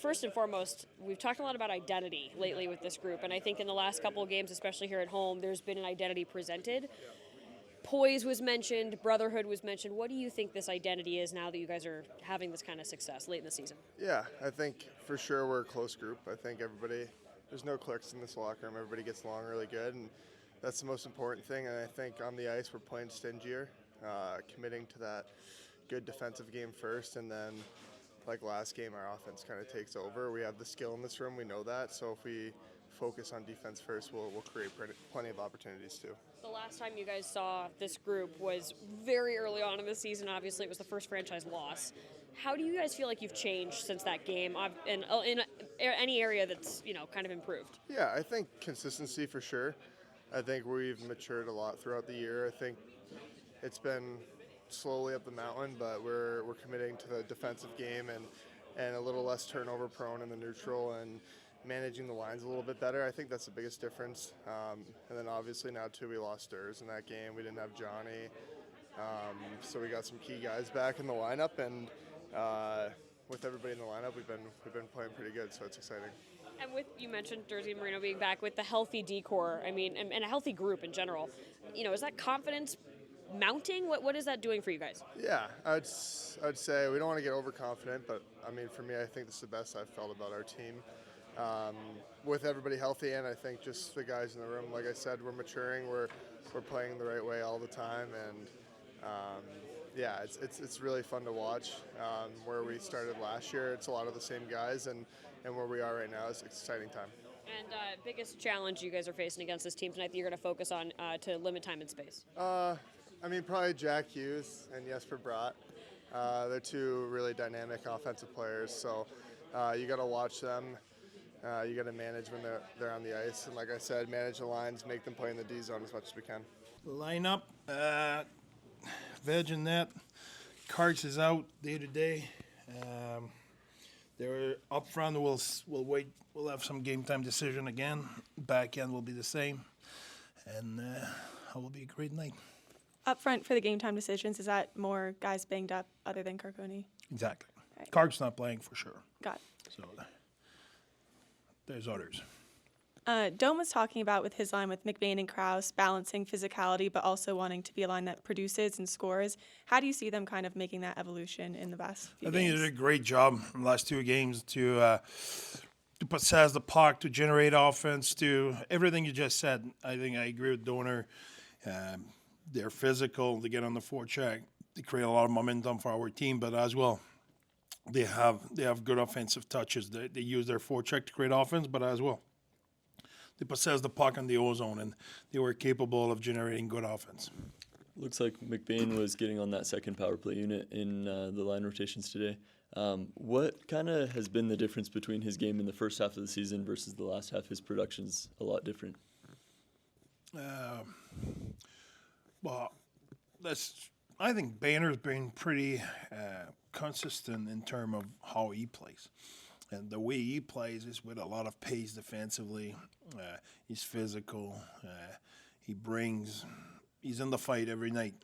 first and foremost, we've talked a lot about identity lately with this group, and I think in the last couple of games, especially here at home, there's been an identity presented. Poise was mentioned, brotherhood was mentioned. What do you think this identity is now that you guys are having this kind of success late in the season? Yeah, I think for sure we're a close group. I think there's no cliques in this locker room. Everybody gets along really good, and that's the most important thing. And I think on the ice we're playing stingier, committing to that good defensive game first, and then like last game our offense kind of takes over. We have the skill in this room, we know that, so if we focus on defense first, we'll create plenty of opportunities too. The last time you guys saw this group was very early on in the season. Obviously, it was the first franchise loss. How do you guys feel like you've changed since that game, in any area that's kind of improved? Yeah, I think consistency for sure. I think we've matured a lot throughout the year. I think it's been slowly up the mountain, but we're committing to the defensive game and a little less turnover prone in the neutral and managing the lines a little bit better. I think that's the biggest difference. And then obviously now too, we lost Durs in that game. We didn't have Johnny. So we got some key guys back in the lineup, and with everybody in the lineup, we've been playing pretty good, so it's exciting. And you mentioned Dursey and Marino being back with the healthy decor, and a healthy group in general. Is that confidence mounting? What is that doing for you guys? Yeah, I'd say we don't want to get overconfident, but I mean, for me, I think this is the best I've felt about our team. With everybody healthy, and I think just the guys in the room, like I said, we're maturing, we're playing the right way all the time, and yeah, it's really fun to watch. Where we started last year, it's a lot of the same guys, and where we are right now is an exciting time. And biggest challenge you guys are facing against this team tonight that you're going to focus on to limit time and space? I mean, probably Jack Hughes and Jesper Bratt. They're two really dynamic offensive players, so you got to watch them. You got to manage when they're on the ice, and like I said, manage the lines, make them play in the D zone as much as we can. Lineup, Veg and net. Karts is out day to day. They're up front. We'll wait. We'll have some game time decision again. Back end will be the same, and it will be a great night. Up front for the game time decisions, is that more guys banged up other than Carconi? Exactly. Right. Karts not playing for sure. Got it. So there's others. Dome was talking about with his line with McBain and Krause balancing physicality but also wanting to be a line that produces and scores. How do you see them kind of making that evolution in the past few I think games? they did a great job in the last two games to possess the puck, to generate offense, to everything you just said. I think I agree with Donor. They're physical. They get on the forecheck. They create a lot of momentum for our team, but as well, they have good offensive touches. They use their forecheck to create offense, but as well, they possess the puck in the O-zone, and they were capable of generating good offense. Looks like McBain was getting on that second power play unit in the line rotations today. What kind of has been the difference between his game in the first half of the season versus the last half? His production's a lot different. Well, I think Banner's been pretty consistent in terms of how he plays. And the way he plays is with a lot of pace defensively. He's physical. He's in the fight every night.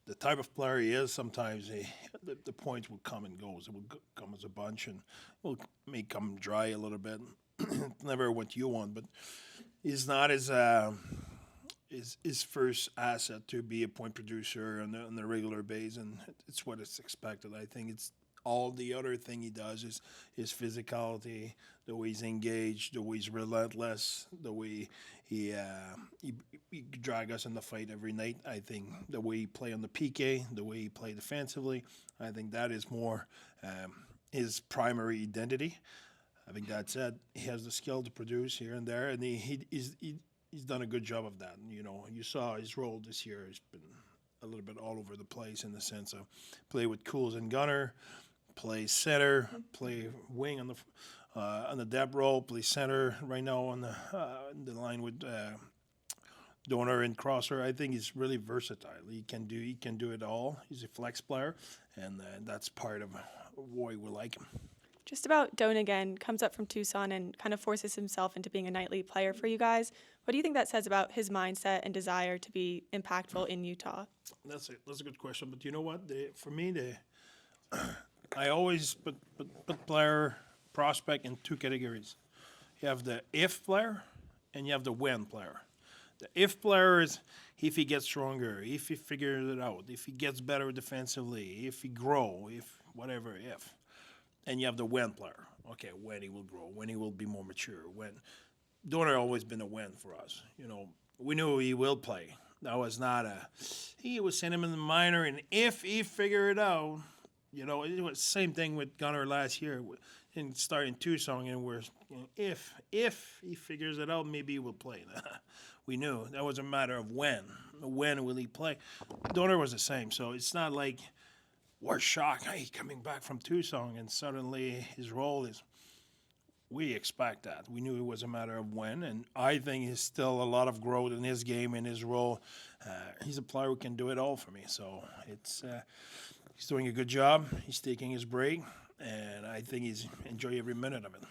The type of player he is, sometimes the points will come and go. It will come as a bunch and may come dry a little bit. It's never what you want, but he's not as his first asset to be a point producer on the regular base, and it's what is expected. I think it's all the other thing he does is his physicality, the way he's engaged, the way he's relentless, the way he drag us in the fight every night. I think the way he play on the PK, the way he play defensively, I think that is more his primary identity. Having that said, he has the skill to produce here and there, and he's done a good job of that. You saw his role this year has been a little bit all over the place in the sense of play with Cools and Gunner, play center, play wing on the depth role, play center right now on the line with Donor and Crosser. I think he's really versatile. He can do it all. He's a flex player, and that's part of why we like him. Just about Doan again, comes up from Tucson and kind of forces himself into being a nightly player for you guys. What do you think that says about his mindset and desire to be impactful in Utah? That's a good question, but you know what? For me, I always put player prospect in two categories. You have the if player and you have the when player. The if player is if he gets stronger, if he figures it out, if he gets better defensively, if he grow, if whatever if. And you have the when player. Okay, when he will grow, when he will be more mature. When Donor always been a when for us. We knew he will play. That was not he was sent him in the minor, and if he figure it out, it was the same thing with Gunnar last year. In starting Tucson, and if he figures it out, maybe he will play. We knew that was a matter of when. When will he play? Donor was the same, so it's not like we're shocked. Hey, coming back from Tucson, and suddenly his role is. We expect that. We knew it was a matter of when, and I think he's still a lot of growth in his game, in his role. He's a player who can do it all for me, so he's doing a good job. He's taking his break, and I think he's enjoying every minute of it.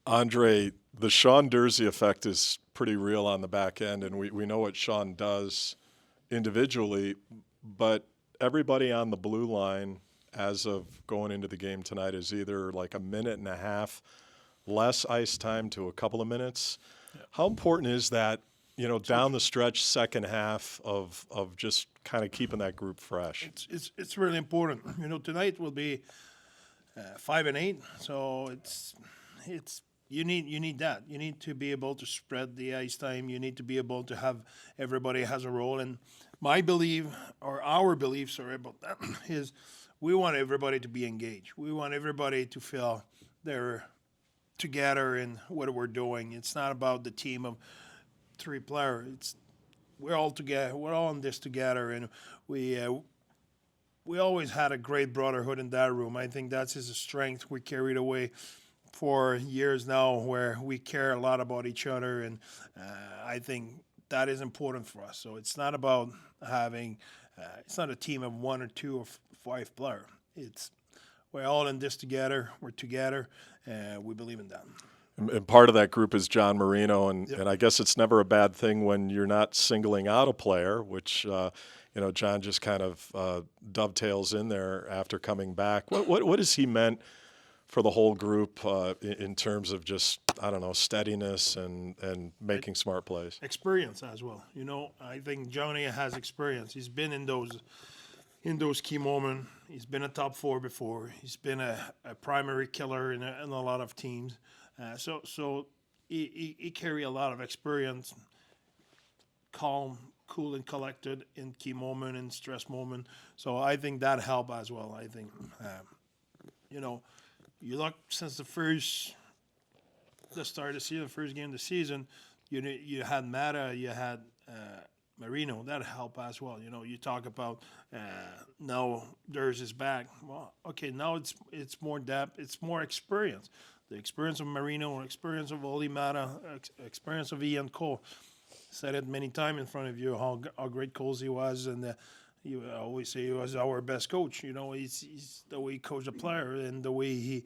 Andre, the Sean Dursey effect is pretty real on the back end, and we know what Sean does individually, but everybody on the blue line as of going into the game tonight is either like a minute and a half less ice time to a couple of minutes. Yeah. How important is that, down the stretch, second half of just kind of keeping that group fresh? It's really important. Tonight will be 5 and 8, so it's you need that. You need to be able to spread the ice time. You need to be able to have everybody has a role. And my belief, or our beliefs, about that is we want everybody to be engaged. We want everybody to feel they're together in what we're doing. It's not about the team of 3 players. We're all together. We're all in this together, and we always had a great brotherhood in that room. I think that's his strength. We carried away for years now, where we care a lot about each other, and I think that is important for us. So it's not about having. It's not a team of 1 or 2 or 5 players. We're all in this together. We're together, and we believe in that. And part of that group is John Marino, and, Yep. and I guess it's never a bad thing when you're not singling out a player, which John just kind of dovetails in there after coming back. What has he meant for the whole group in terms of just, steadiness and making smart plays? Experience as well. I think Johnny has experience. He's been in those key moments. He's been a top 4 before. He's been a primary killer in a lot of teams. So he carry a lot of experience, calm, cool, and collected in key moment and stress moment. So I think that helped as well. I think, you look since the start of the season, first game of the season, you had Mata, you had Marino. That helped as well. You talk about now Durs is back. Well, okay, now it's more depth, it's more experience. The experience of Marino, experience of Oli Mata, experience of Ian Cole. Said it many times in front of you how great Colsey was, and you always say he was our best coach. He's the way he coached a player and the way he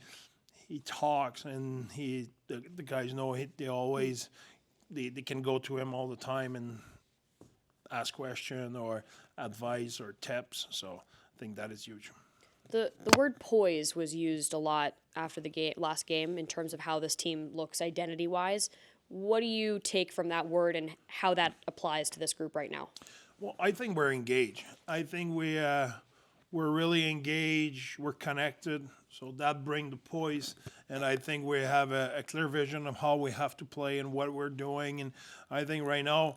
talks, and the guys know they can go to him all the time and ask question or advice or tips. So I think that is huge. The word poise was used a lot after the last game in terms of how this team looks identity-wise. What do you take from that word and how that applies to this group right now? Well, I think we're engaged. I think we're really engaged. We're connected. So that brings the poise. And I think we have a clear vision of how we have to play and what we're doing. And I think right now,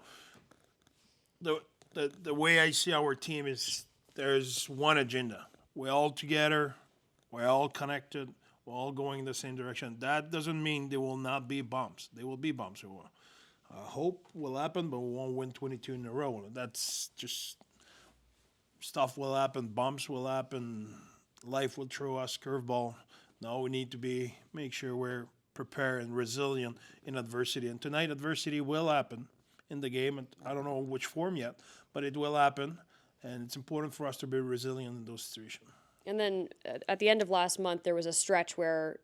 the way I see our team is there's one agenda. We're all together. We're all connected. We're all going in the same direction. That doesn't mean there will not be bumps. There will be bumps. Hope will happen, but we won't win 22 in a row. That's just stuff will happen. Bumps will happen. Life will throw us curveball. Now we need to make sure we're prepared and resilient in adversity. And tonight, adversity will happen in the game. And I don't know which form yet, but it will happen. And it's important for us to be resilient in those situations. And then at the end of last month, there was a stretch where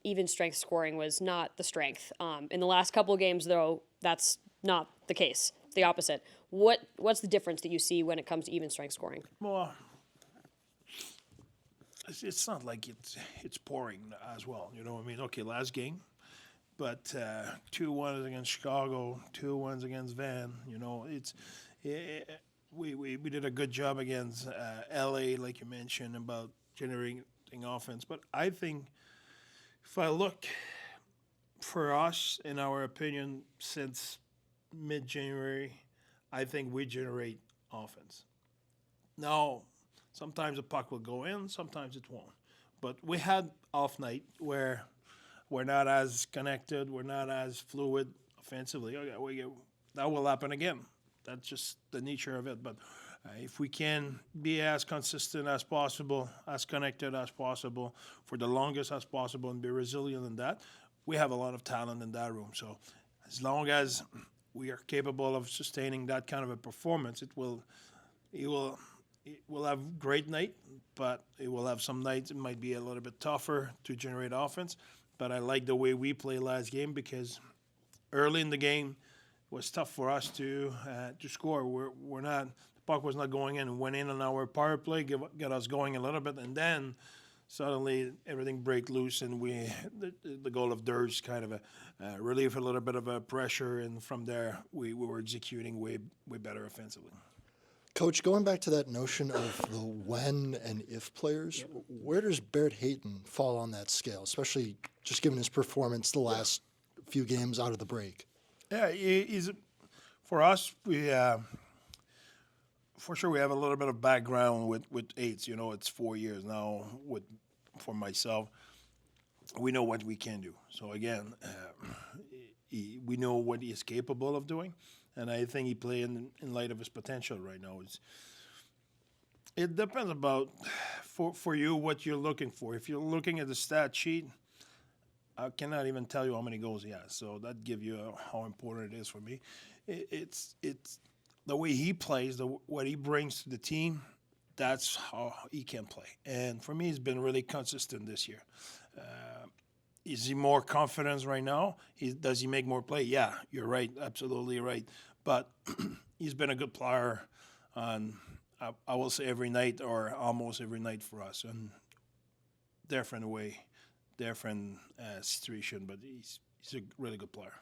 even strength scoring was not the strength. In the last couple of games, though, that's not the case. The opposite. What's the difference that you see when it comes to even strength scoring? Well, it's not like it's pouring as well. You know what I mean? Okay, last game, but 2-1 against Chicago, 2-1 against Van. You know, we did a good job against LA, like you mentioned, about generating offense. But I think if I look for us, in our opinion, since mid-January, I think we generate offense. Now, sometimes the puck will go in, sometimes it won't. But we had off night where we're not as connected, we're not as fluid offensively. Okay, that will happen again. That's just the nature of it. But if we can be as consistent as possible, as connected as possible, for the longest as possible, and be resilient in that, we have a lot of talent in that room. So as long as we are capable of sustaining that kind of a performance, it will have great night, but it will have some nights it might be a little bit tougher to generate offense. But I like the way we played last game because early in the game it was tough for us to score. We're not, the puck was not going in. Went in on our power play, get us going a little bit, and then suddenly everything break loose, and the goal of Durst kind of relieve a little bit of a pressure, and from there we were executing way better offensively. Coach, going back to that notion of the when and if players, where does Barrett Hayton fall on that scale, especially just given his performance the last few games out of the break? Yeah, he's for us. We for sure we have a little bit of background with eights. You know, it's 4 years now. For myself, we know what we can do. So again, we know what he is capable of doing. And I think he plays in light of his potential right now. It depends about, for you, what you're looking for. If you're looking at the stat sheet, I cannot even tell you how many goals he has. So that gives you how important it is for me. It's the way he plays, what he brings to the team, that's how he can play. And for me, he's been really consistent this year. Is he more confident right now? Does he make more play? Yeah, you're right, absolutely right. But he's been a good player on, I will say, every night or almost every night for us. And different way, different situation, but he's a really good player.